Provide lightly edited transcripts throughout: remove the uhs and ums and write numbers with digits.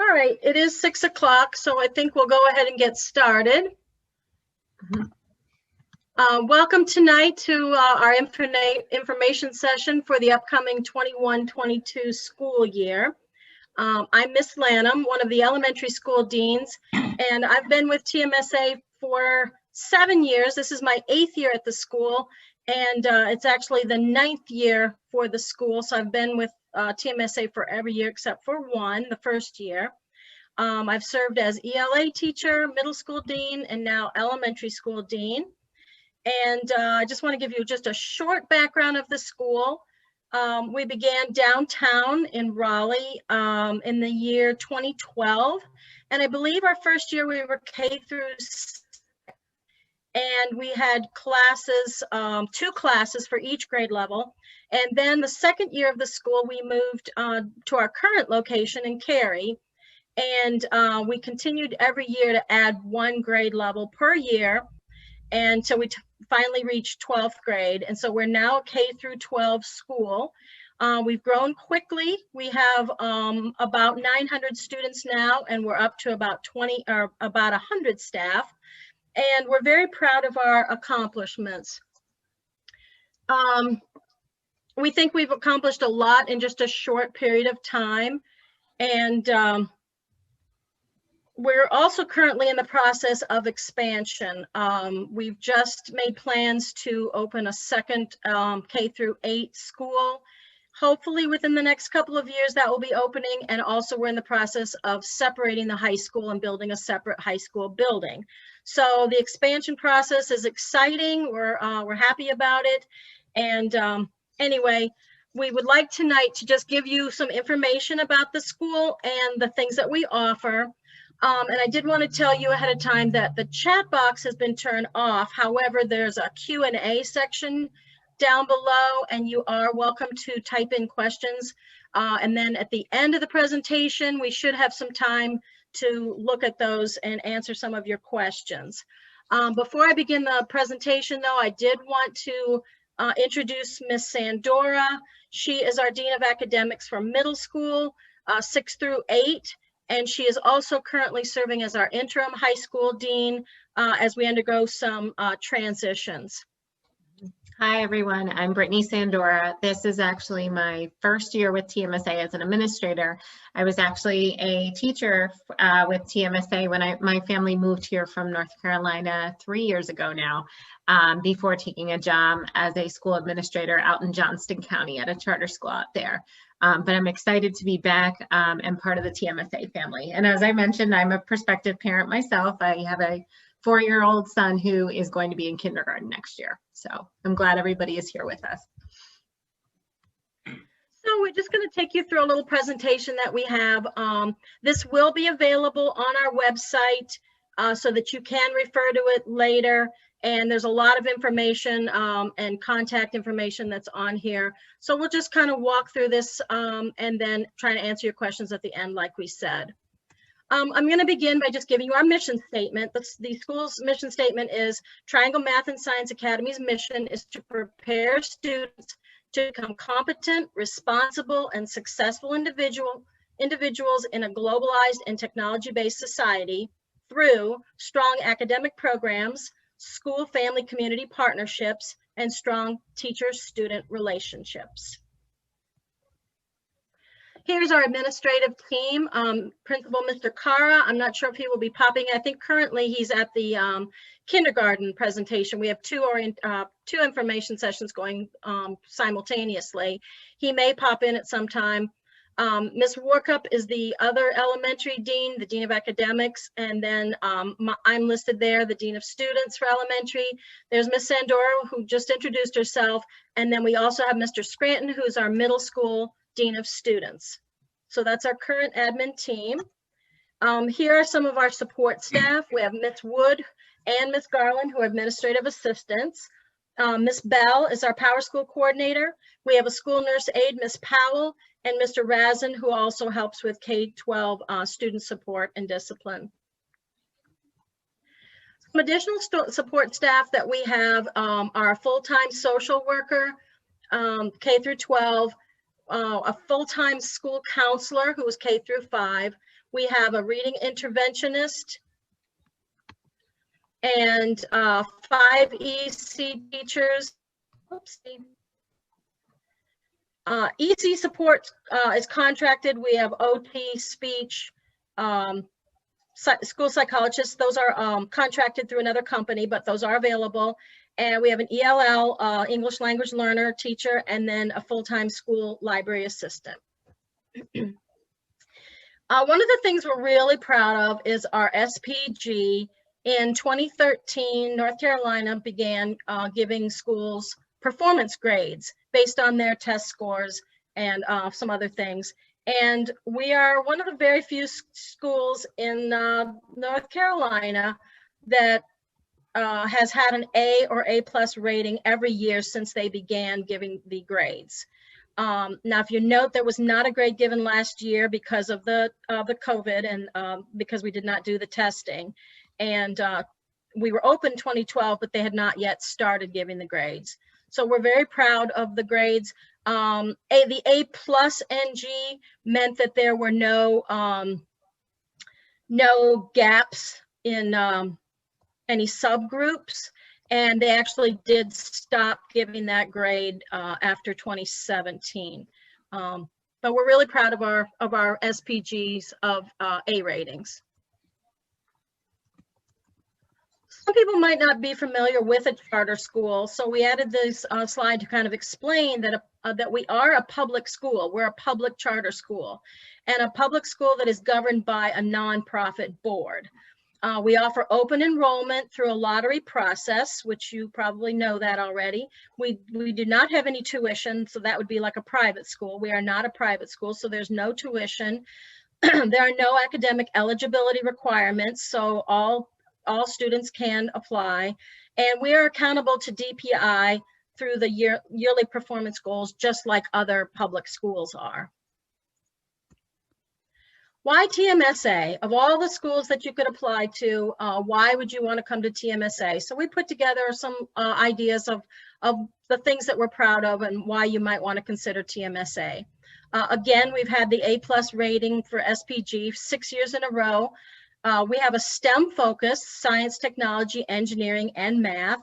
All right, it is 6 o'clock, so I think we'll go ahead and get started. Welcome tonight to our information session for the upcoming 21-22 school year. I'm Miss Lanham, one of the elementary school deans, and I've been with TMSA for 7 years. This is my 8th year at the school, and it's actually the 9th year for the school, so I've been with TMSA for every year except for one, the first year. I've served as ELA teacher, middle school dean, and now elementary school dean. And I just want to give you just a short background of the school. We began downtown in Raleigh in the year 2012. And I believe our first year we were K through 6. And we had classes, 2 classes for each grade level. And then the second year of the school, we moved to our current location in Cary. And we continued every year to add 1 grade level per year until we finally reached 12th grade. And so we're now a K through 12 school. We've grown quickly. We have about 900 students now, and we're up to about 100 staff. And we're very proud of our accomplishments. We think we've accomplished a lot in just a short period of time. And we're also currently in the process of expansion. We've just made plans to open a second K through 8 school. Hopefully within the next couple of years that will be opening, and also we're in the process of separating the high school and building a separate high school building. So the expansion process is exciting. We're happy about it. And anyway, we would like tonight to just give you some information about the school and the things that we offer. And I did want to tell you ahead of time that the chat box has been turned off. However, there's a Q&A section down below, and you are welcome to type in questions. And then at the end of the presentation, we should have some time to look at those and answer some of your questions. Before I begin the presentation, though, I did want to introduce Miss Sandora. She is our Dean of Academics for middle school, 6 through 8. And she is also currently serving as our interim high school dean as we undergo some transitions. Hi, everyone. I'm Brittany Sandora. This is actually my first year with TMSA as an administrator. I was actually a teacher with TMSA when my family moved here from North Carolina 3 years ago now, before taking a job as a school administrator out in Johnston County at a charter school out there. But I'm excited to be back and part of the TMSA family. And as I mentioned, I'm a prospective parent myself. I have a 4-year-old son who is going to be in kindergarten next year. So I'm glad everybody is here with us. So we're just going to take you through a little presentation that we have. This will be available on our website so that you can refer to it later. And there's a lot of information and contact information that's on here. So we'll just kind of walk through this and then try to answer your questions at the end, like we said. I'm going to begin by just giving you our mission statement. The school's mission statement is Triangle Math and Science Academy's mission is to prepare students to become competent, responsible, and successful individuals in a globalized and technology-based society through strong academic programs, school, family, community partnerships, and strong teacher-student relationships. Here's our administrative team. Principal Mr. Cara, I'm not sure if he will be popping. I think currently he's at the kindergarten presentation. We have two information sessions going simultaneously. He may pop in at some time. Ms. Warkup is the other elementary dean, the Dean of Academics, and then I'm listed there, the Dean of Students for elementary. There's Ms. Sandora, who just introduced herself, and then we also have Mr. Scranton, who's our middle school Dean of Students. So that's our current admin team. Here are some of our support staff. We have Ms. Wood and Ms. Garland, who are administrative assistants. Ms. Bell is our Power School coordinator. We have a school nurse aide, Ms. Powell, and Mr. Razin, who also helps with K-12 student support and discipline. Some additional support staff that we have are a full-time social worker, K through 12, a full-time school counselor who is K through 5. We have a reading interventionist and 5 EC teachers. Oopsie. EC support is contracted. We have OT, speech, school psychologists. Those are contracted through another company, but those are available. And we have an ELL, English language learner teacher, and then a full-time school library assistant. One of the things we're really proud of is our SPG. In 2013, North Carolina began giving schools performance grades based on their test scores and some other things. And we are one of the very few schools in North Carolina that has had an A or A+ rating every year since they began giving the grades. Now, if you note, there was not a grade given last year because of the COVID and because we did not do the testing. And we were open 2012, but they had not yet started giving the grades. So we're very proud of the grades. The A+ NG meant that there were no gaps in any subgroups, and they actually did stop giving that grade after 2017. But we're really proud of our SPGs of A ratings. Some people might not be familiar with a charter school, so we added this slide to kind of explain that that we are a public school. We're a public charter school, and a public school that is governed by a nonprofit board. We offer open enrollment through a lottery process, which you probably know that already. We do not have any tuition, so that would be like a private school. We are not a private school, so there's no tuition. There are no academic eligibility requirements, so all students can apply. And we are accountable to DPI through the yearly performance goals, just like other public schools are. Why TMSA? Of all the schools that you could apply to, why would you want to come to TMSA? So we put together some ideas of the things that we're proud of and why you might want to consider TMSA. Again, we've had the A+ rating for SPG 6 years in a row. We have a STEM focus, science, technology, engineering, and math.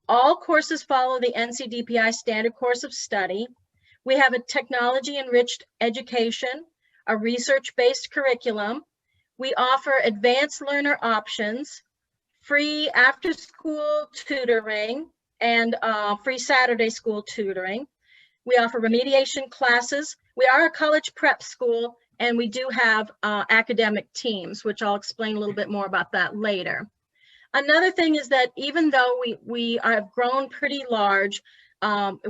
All courses follow the NCDPI standard course of study. We have a technology-enriched education, a research-based curriculum. We offer advanced learner options, free after-school tutoring, and free Saturday school tutoring. We offer remediation classes. We are a college prep school, and we do have academic teams, which I'll explain a little bit more about that later. Another thing is that even though we have grown pretty large,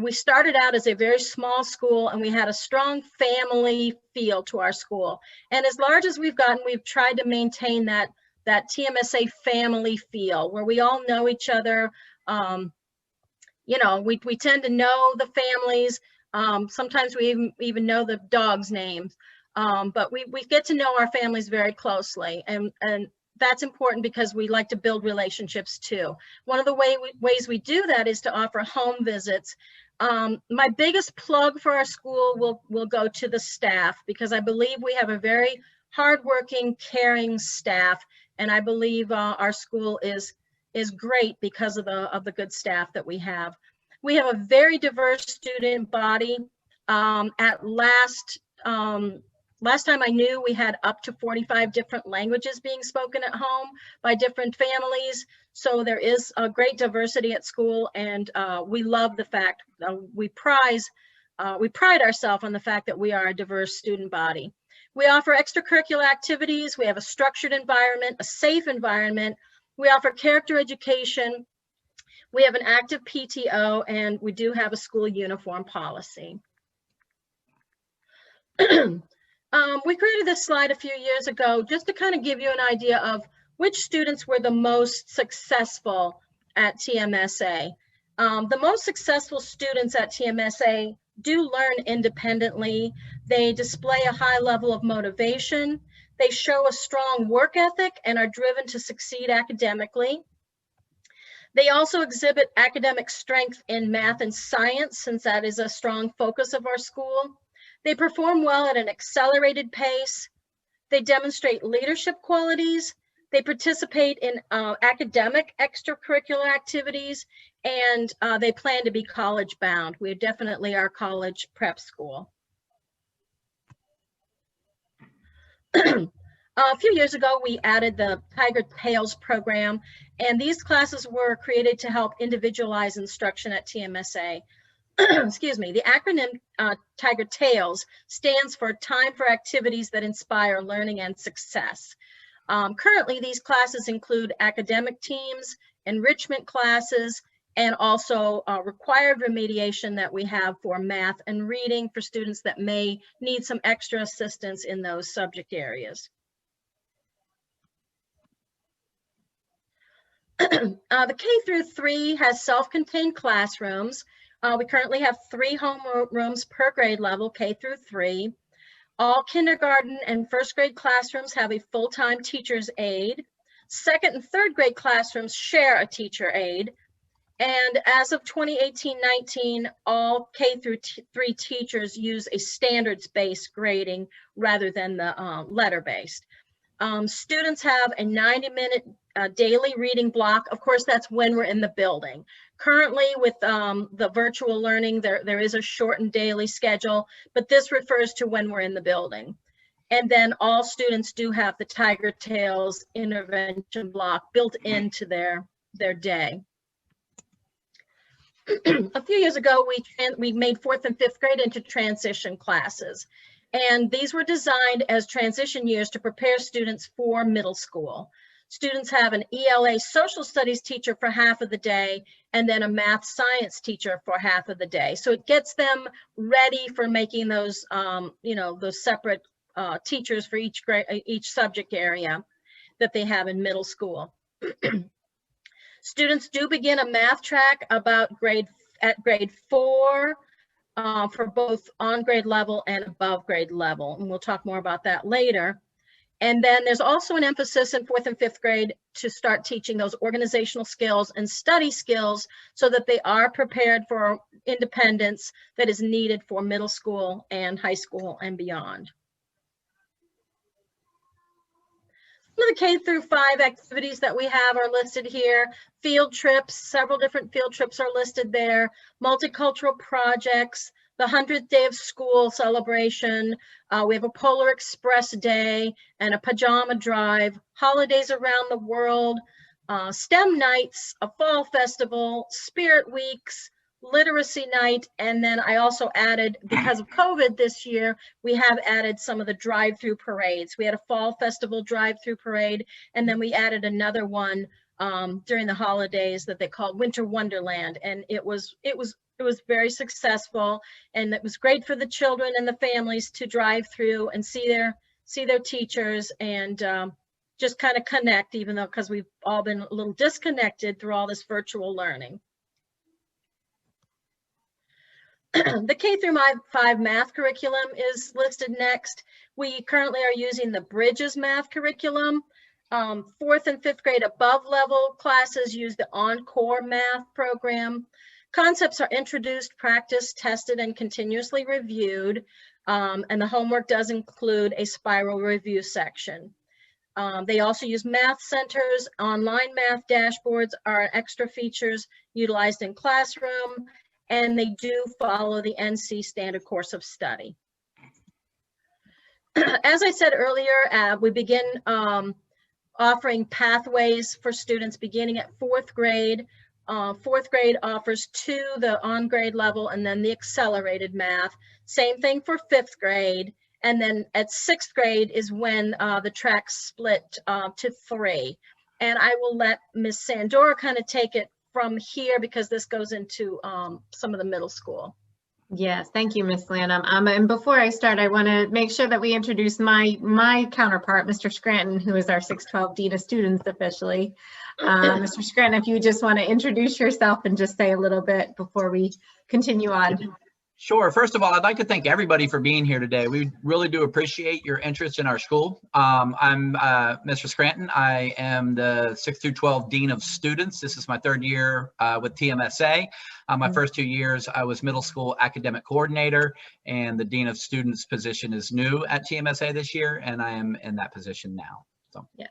we started out as a very small school, and we had a strong family feel to our school. And as large as we've gotten, we've tried to maintain that TMSA family feel where we all know each other. You know, we tend to know the families. Sometimes we even know the dogs' names. But we get to know our families very closely, and that's important because we like to build relationships too. One of the ways we do that is to offer home visits. My biggest plug for our school will go to the staff, because I believe we have a very hardworking, caring staff, and I believe our school is great because of the good staff that we have. We have a very diverse student body. Last time I knew, we had up to 45 different languages being spoken at home by different families. So there is a great diversity at school, and we love the fact, we pride ourselves on the fact that we are a diverse student body. We offer extracurricular activities. We have a structured environment, a safe environment. We offer character education. We have an active PTO, and we do have a school uniform policy. We created this slide a few years ago just to kind of give you an idea of which students were the most successful at TMSA. The most successful students at TMSA do learn independently. They display a high level of motivation. They show a strong work ethic and are driven to succeed academically. They also exhibit academic strength in math and science, since that is a strong focus of our school. They perform well at an accelerated pace. They demonstrate leadership qualities. They participate in academic extracurricular activities, and they plan to be college bound. We definitely are college prep school. A few years ago, we added the Tiger Tails program, and these classes were created to help individualize instruction at TMSA. Excuse me, the acronym Tiger Tails stands for Time for Activities that Inspire Learning and Success. Currently, these classes include academic teams, enrichment classes, and also required remediation that we have for math and reading for students that may need some extra assistance in those subject areas. The K through 3 has self-contained classrooms. We currently have 3 homerooms per grade level, K through 3. All kindergarten and first grade classrooms have a full-time teacher's aide. Second and third grade classrooms share a teacher aide. And as of 2018-19, all K through 3 teachers use a standards-based grading rather than the letter-based. Students have a 90-minute daily reading block. Of course, that's when we're in the building. Currently, with the virtual learning, there is a shortened daily schedule, but this refers to when we're in the building. And then all students do have the Tiger Tails intervention block built into their day. A few years ago, we made 4th and 5th grade into transition classes. And these were designed as transition years to prepare students for middle school. Students have an ELA social studies teacher for half of the day, and then a math science teacher for half of the day. So it gets them ready for making those, those separate teachers for each subject area that they have in middle school. Students do begin a math track about grade 4 for both on grade level and above grade level. And we'll talk more about that later. And then there's also an emphasis in 4th and 5th grade to start teaching those organizational skills and study skills so that they are prepared for independence that is needed for middle school and high school and beyond. Some of the K through 5 activities that we have are listed here. Field trips, several different field trips are listed there. Multicultural projects, the 100th day of school celebration. We have a Polar Express day and a pajama drive, holidays around the world, STEM nights, a fall festival, spirit weeks, literacy night, and then I also added, because of COVID this year, we have added some of the drive-through parades. We had a fall festival drive-through parade, and then we added another one during the holidays that they called Winter Wonderland, and it was very successful, and it was great for the children and the families to drive through and see their teachers and just kind of connect, even though because we've all been a little disconnected through all this virtual learning. The K through 5 math curriculum is listed next. We currently are using the Bridges math curriculum. 4th and 5th grade above level classes use the Encore math program. Concepts are introduced, practiced, tested, and continuously reviewed. And the homework does include a spiral review section. They also use math centers. Online math dashboards are extra features utilized in classroom, and they do follow the NC standard course of study. As I said earlier, we begin offering pathways for students beginning at 4th grade. 4th grade offers 2, the on grade level, and then the accelerated math. Same thing for 5th grade. And then at 6th grade is when the tracks split to 3. And I will let Ms. Sandora kind of take it from here because this goes into some of the middle school. Yes, thank you, Ms. Lanham. And before I start, I want to make sure that we introduce my counterpart, Mr. Scranton, who is our 612 Dean of Students officially. Mr. Scranton, if you just want to introduce yourself and just say a little bit before we continue on. Sure. First of all, I'd like to thank everybody for being here today. We really do appreciate your interest in our school. I'm Mr. Scranton. I am the 6th through 12 Dean of Students. This is my 3rd year with TMSA. My first 2 years, I was middle school academic coordinator, and the Dean of Students position is new at TMSA this year, and I am in that position now. So. Yes.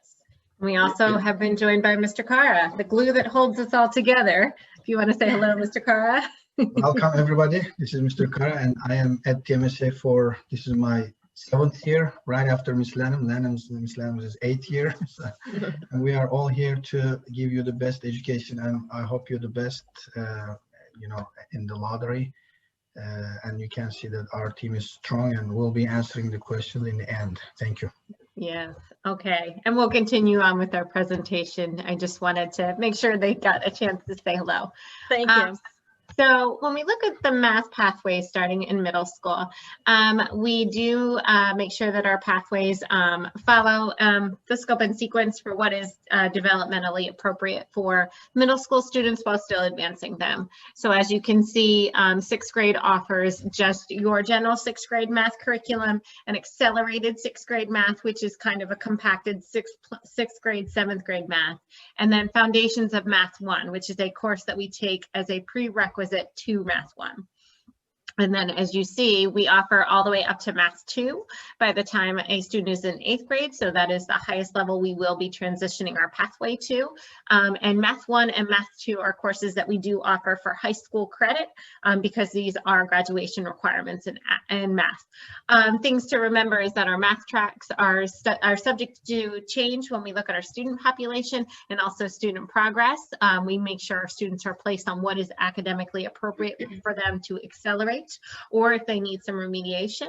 We also have been joined by Mr. Kara, the glue that holds us all together. If you want to say hello, Mr. Kara. Welcome, everybody. This is Mr. Kara, and I am at TMSA this is my 7th year, right after Miss Lanham. Miss Lanham's 8th year. And we are all here to give you the best education, and I hope you're the best, in the lottery. And you can see that our team is strong, and we'll be answering the question in the end. Thank you. Yes. Okay. And we'll continue on with our presentation. I just wanted to make sure they got a chance to say hello. Thank you. So when we look at the math pathways starting in middle school, we do make sure that our pathways follow the scope and sequence for what is developmentally appropriate for middle school students while still advancing them. So as you can see, 6th grade offers just your general 6th grade math curriculum, and accelerated 6th grade math, which is kind of a compacted 6th grade, 7th grade math, and then Foundations of Math 1, which is a course that we take as a prerequisite to Math 1. And then as you see, we offer all the way up to Math 2 by the time a student is in 8th grade. So that is the highest level we will be transitioning our pathway to. And Math 1 and Math 2 are courses that we do offer for high school credit because these are graduation requirements in math. Things to remember is that our math tracks are subject to change when we look at our student population and also student progress. We make sure our students are placed on what is academically appropriate for them to accelerate, or if they need some remediation.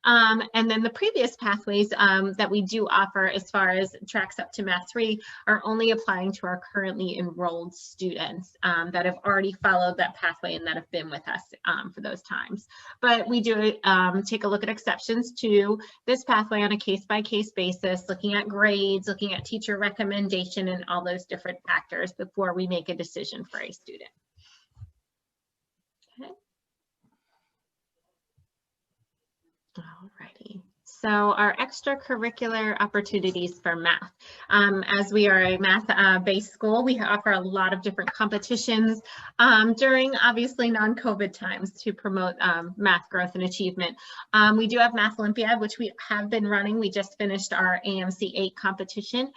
And then the previous pathways that we do offer as far as tracks up to Math 3 are only applying to our currently enrolled students that have already followed that pathway and that have been with us for those times. But we do take a look at exceptions to this pathway on a case-by-case basis, looking at grades, looking at teacher recommendation, and all those different factors before we make a decision for a student. Okay. Alrighty. So our extracurricular opportunities for math. As we are a math-based school, we offer a lot of different competitions during obviously non-COVID times to promote math growth and achievement. We do have Math Olympiad, which we have been running. We just finished our AMC 8 competition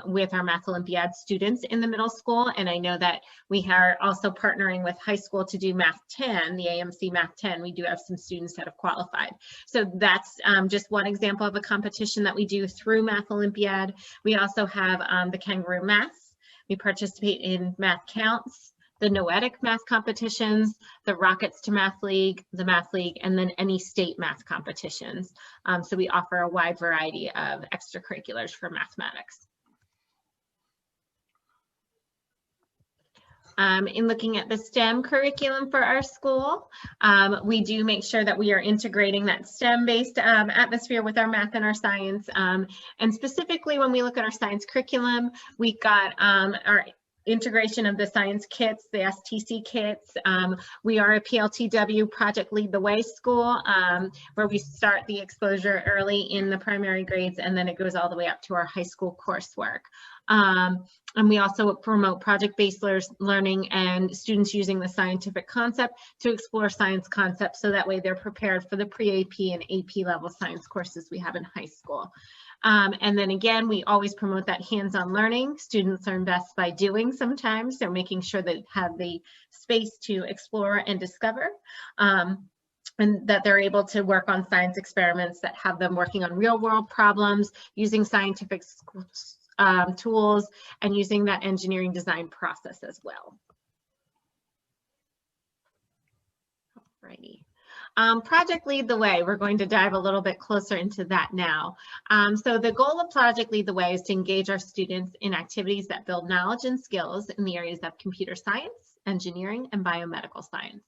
with our Math Olympiad students in the middle school. And I know that we are also partnering with high school to do Math 10, the AMC Math 10. We do have some students that have qualified. So that's just one example of a competition that we do through Math Olympiad. We also have the Kangaroo Maths. We participate in Math Counts, the Noetic math competitions, the Rockets to Math League, the Math League, and then any state math competitions. So we offer a wide variety of extracurriculars for mathematics. In looking at the STEM curriculum for our school, we do make sure that we are integrating that STEM-based atmosphere with our math and our science. And specifically when we look at our science curriculum, we've got our integration of the science kits, the STC kits. We are a PLTW Project Lead the Way school where we start the exposure early in the primary grades, and then it goes all the way up to our high school coursework. And we also promote project-based learning and students using the scientific concept to explore science concepts, so that way they're prepared for the pre-AP and AP level science courses we have in high school. And then again, we always promote that hands-on learning. Students learn best by doing sometimes, so making sure they have the space to explore and discover. And that they're able to work on science experiments that have them working on real-world problems, using scientific tools, and using that engineering design process as well. Alrighty. Project Lead the Way, we're going to dive a little bit closer into that now. So the goal of Project Lead the Way is to engage our students in activities that build knowledge and skills in the areas of computer science, engineering, and biomedical science.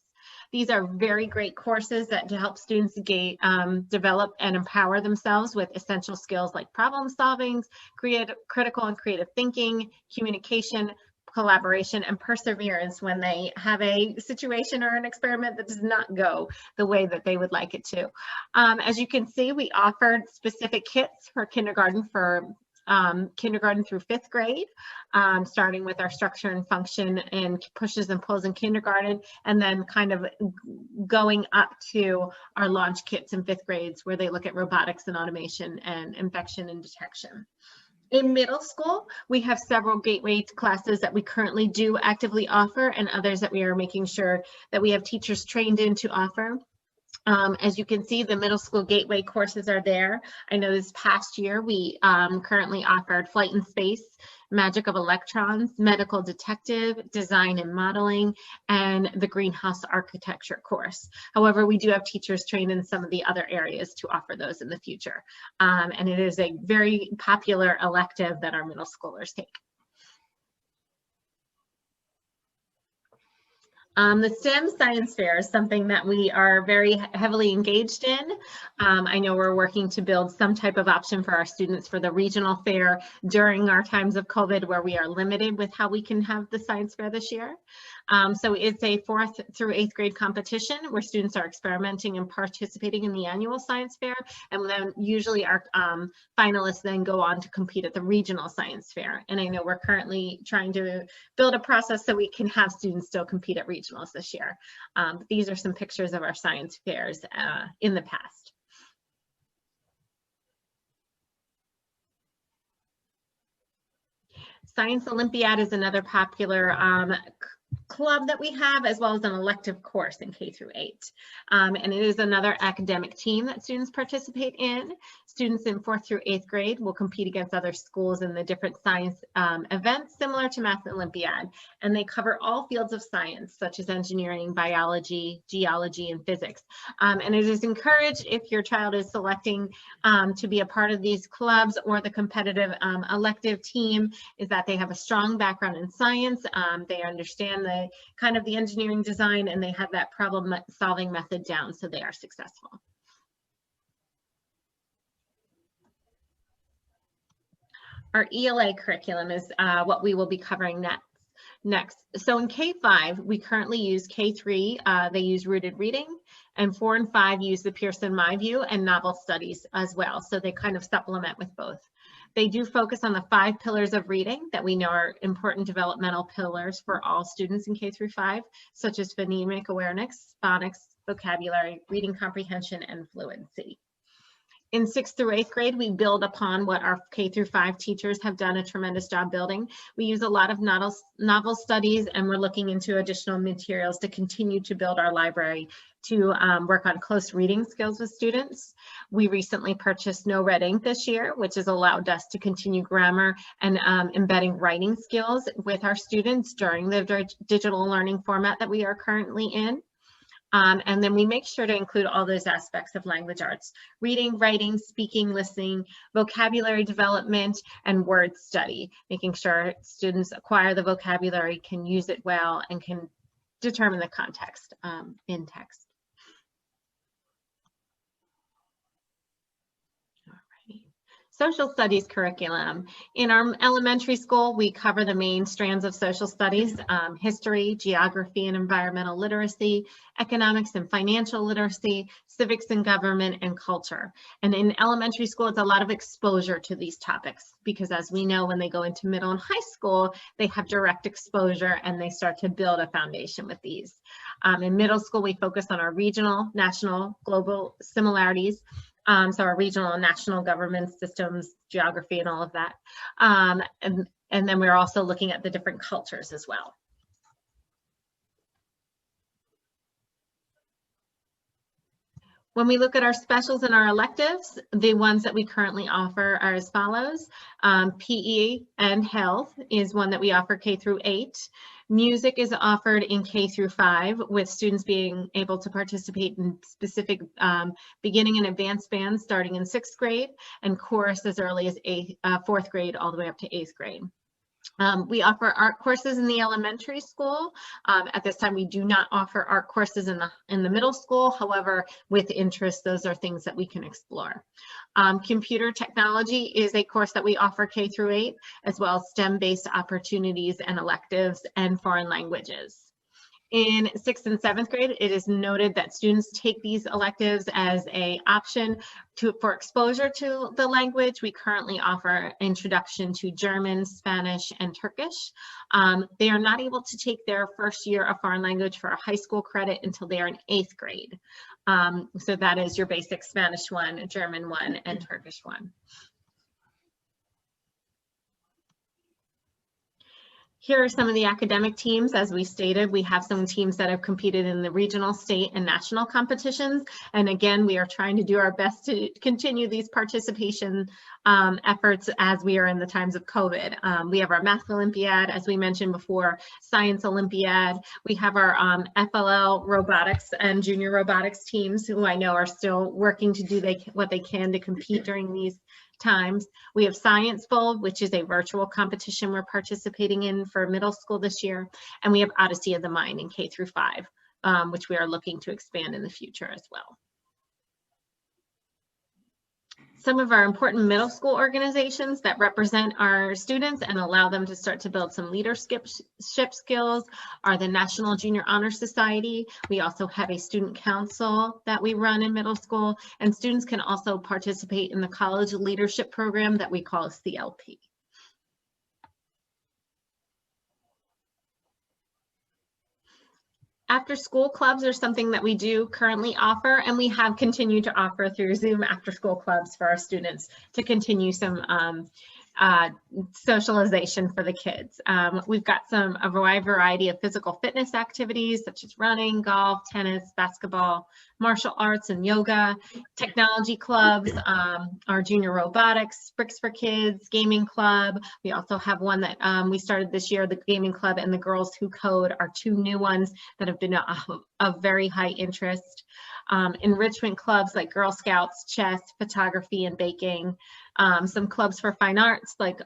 These are very great courses that help students develop and empower themselves with essential skills like problem solving, critical and creative thinking, communication, collaboration and perseverance when they have a situation or an experiment that does not go the way that they would like it to. As you can see, we offered specific kits for kindergarten through 5th grade, starting with our structure and function and pushes and pulls in kindergarten, and then kind of going up to our launch kits in 5th grades where they look at robotics and automation and infection and detection. In middle school, we have several gateway classes that we currently do actively offer and others that we are making sure that we have teachers trained in to offer. As you can see, the middle school gateway courses are there. I know this past year we currently offered Flight in Space, Magic of Electrons, Medical Detective, Design and Modeling, and the Greenhouse Architecture course. However, we do have teachers trained in some of the other areas to offer those in the future. And it is a very popular elective that our middle schoolers take. The STEM Science Fair is something that we are very heavily engaged in. I know we're working to build some type of option for our students for the regional fair during our times of COVID, where we are limited with how we can have the science fair this year. So it's a 4th through 8th grade competition where students are experimenting and participating in the annual science fair, and then usually our finalists then go on to compete at the regional science fair. And I know we're currently trying to build a process so we can have students still compete at regionals this year. But these are some pictures of our science fairs in the past. Science Olympiad is another popular club that we have, as well as an elective course in K through 8. And it is another academic team that students participate in. Students in 4th through 8th grade will compete against other schools in the different science events similar to Math Olympiad. And they cover all fields of science, such as engineering, biology, geology, and physics. And it is encouraged, if your child is selecting to be a part of these clubs or the competitive elective team, is that they have a strong background in science. They understand the kind of the engineering design, and they have that problem solving method down, so they are successful. Our ELA curriculum is what we will be covering next. So in K5, we currently use K3, they use rooted reading, and 4 and 5 use the Pearson MyView and novel studies as well. So they kind of supplement with both. They do focus on the 5 pillars of reading that we know are important developmental pillars for all students in K through 5, such as phonemic awareness, phonics, vocabulary, reading comprehension, and fluency. In 6th through 8th grade, we build upon what our K through 5 teachers have done a tremendous job building. We use a lot of novel studies, and we're looking into additional materials to continue to build our library to work on close reading skills with students. We recently purchased No Red Ink this year, which has allowed us to continue grammar and embedding writing skills with our students during the digital learning format that we are currently in. And then we make sure to include all those aspects of language arts: reading, writing, speaking, listening, vocabulary development, and word study, making sure students acquire the vocabulary, can use it well, and can determine the context in text. Social studies curriculum. In our elementary school, we cover the main strands of social studies: history, geography and environmental literacy, economics and financial literacy, civics and government, and culture. And in elementary school, it's a lot of exposure to these topics, because as we know, when they go into middle and high school, they have direct exposure and they start to build a foundation with these. In middle school, we focus on our regional, national, global similarities. So our regional and national government systems, geography, and all of that. And then we're also looking at the different cultures as well. When we look at our specials and our electives, the ones that we currently offer are as follows. PE and health is one that we offer K through 8. Music is offered in K through 5, with students being able to participate in specific beginning and advanced bands starting in 6th grade, and chorus as early as 4th grade all the way up to 8th grade. We offer art courses in the elementary school. At this time, we do not offer art courses in the middle school. However, with interest, those are things that we can explore. Computer technology is a course that we offer K through 8, as well as STEM-based opportunities and electives and foreign languages. In 6th and 7th grade, it is noted that students take these electives as an option for exposure to the language. We currently offer introduction to German, Spanish, and Turkish. They are not able to take their first year of foreign language for a high school credit until they are in 8th grade. So that is your basic Spanish 1, German 1, and Turkish 1. Here are some of the academic teams. As we stated, we have some teams that have competed in the regional, state, and national competitions. And again, we are trying to do our best to continue these participation efforts as we are in the times of COVID. We have our Math Olympiad, as we mentioned before, Science Olympiad. We have our FLL robotics and junior robotics teams, who I know are still working to do what they can to compete during these times. We have Science Bowl, which is a virtual competition we're participating in for middle school this year. And we have Odyssey of the Mind in K through 5, which we are looking to expand in the future as well. Some of our important middle school organizations that represent our students and allow them to start to build some leadership skills are the National Junior Honor Society. We also have a student council that we run in middle school, and students can also participate in the college leadership program that we call CLP. After school clubs are something that we do currently offer, and we have continued to offer through Zoom after school clubs for our students to continue some socialization for the kids. We've got a wide variety of physical fitness activities such as running, golf, tennis, basketball, martial arts, and yoga. Technology clubs, our junior robotics, Bricks for Kids, gaming club. We also have one that we started this year, the gaming club, and the Girls Who Code are 2 new ones that have been of very high interest. Enrichment clubs like Girl Scouts, chess, photography, and baking. Some clubs for fine arts like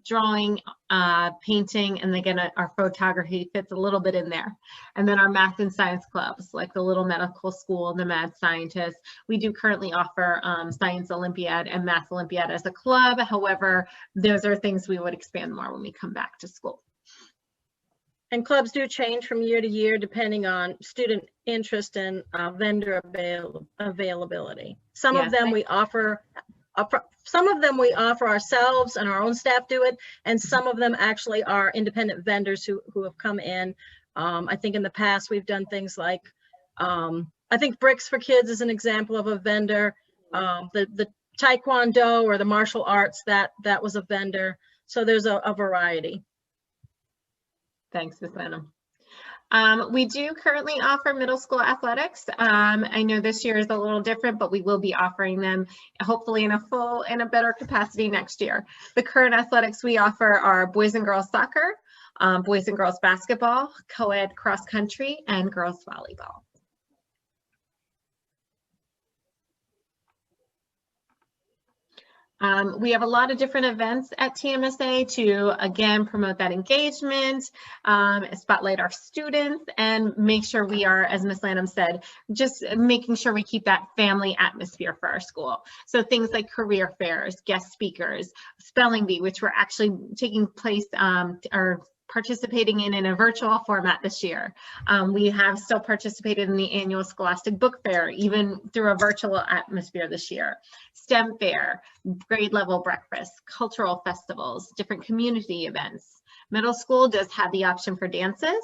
drawing, painting, and again, our photography fits a little bit in there. And then our math and science clubs like the Little Medical School, the Mad Scientists. We do currently offer Science Olympiad and Math Olympiad as a club. However, those are things we would expand more when we come back to school. And clubs do change from year to year depending on student interest and vendor availability. Some of them we offer ourselves and our own staff do it, and some of them actually are independent vendors who have come in. I think in the past we've done things like, I think Bricks for Kids is an example of a vendor. The Taekwondo or the martial arts, that was a vendor. So there's a variety. Thanks, Ms. Lanham. We do currently offer middle school athletics. I know this year is a little different, but we will be offering them hopefully in a better capacity next year. The current athletics we offer are boys and girls soccer, boys and girls basketball, co-ed cross country, and girls volleyball. We have a lot of different events at TMSA to, again, promote that engagement, spotlight our students, and make sure we are, as Ms. Lanham said, just making sure we keep that family atmosphere for our school. So things like career fairs, guest speakers, spelling bee, which we're actually taking place or participating in a virtual format this year. We have still participated in the annual Scholastic Book Fair, even through a virtual atmosphere this year. STEM fair, grade level breakfast, cultural festivals, different community events. Middle school does have the option for dances.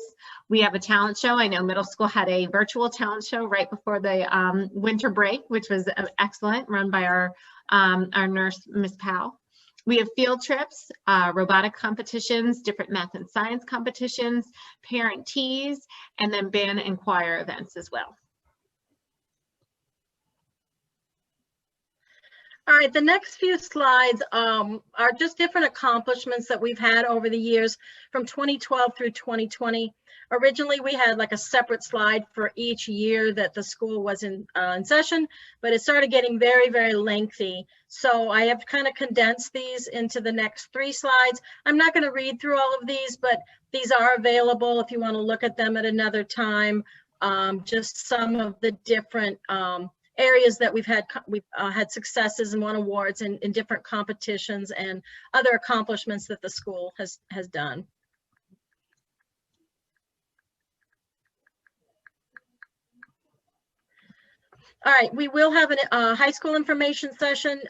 We have a talent show. I know middle school had a virtual talent show right before the winter break, which was excellent, run by our nurse, Ms. Powell. We have field trips, robotic competitions, different math and science competitions, parent teas, and then band and choir events as well. All right, the next few slides are just different accomplishments that we've had over the years from 2012 through 2020. Originally, we had like a separate slide for each year that the school was in session, but it started getting very, very lengthy. So I have kind of condensed these into the next 3 slides. I'm not going to read through all of these, but these are available if you want to look at them at another time. Just some of the different areas that we've had successes and won awards in different competitions and other accomplishments that the school has done. All right, we will have a high school information session.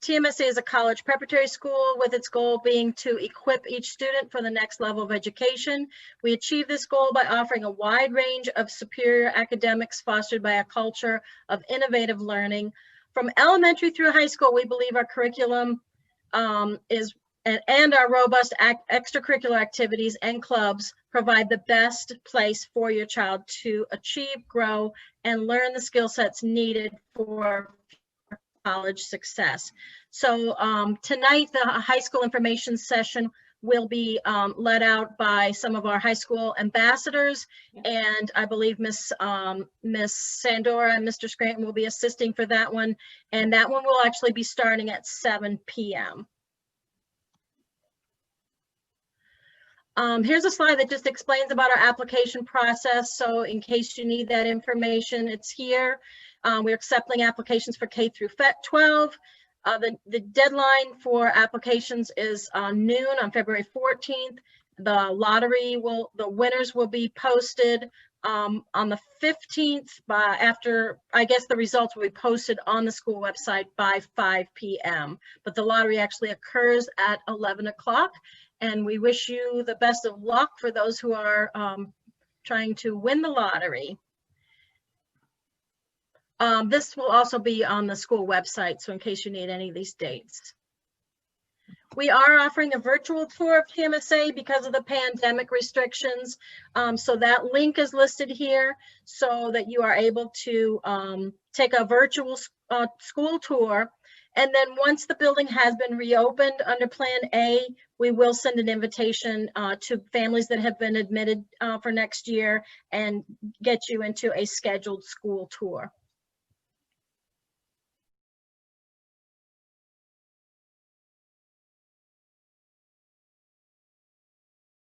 TMSA is a college preparatory school with its goal being to equip each student for the next level of education. We achieve this goal by offering a wide range of superior academics fostered by a culture of innovative learning. From elementary through high school, we believe our curriculum and our robust extracurricular activities and clubs provide the best place for your child to achieve, grow, and learn the skill sets needed for college success. So tonight, the high school information session will be led out by some of our high school ambassadors, and I believe Miss Sandora and Mr. Scranton will be assisting for that one, and that one will actually be starting at 7 p.m. Here's a slide that just explains about our application process. So in case you need that information, it's here. We're accepting applications for K through 12. The deadline for applications is noon on February 14th. The winners will be posted on the 15th after, I guess the results will be posted on the school website by 5 p.m. But the lottery actually occurs at 11 o'clock. And we wish you the best of luck for those who are trying to win the lottery. This will also be on the school website, so in case you need any of these dates. We are offering a virtual tour of TMSA because of the pandemic restrictions. So that link is listed here so that you are able to take a virtual school tour. And then once the building has been reopened under Plan A, we will send an invitation to families that have been admitted for next year and get you into a scheduled school tour.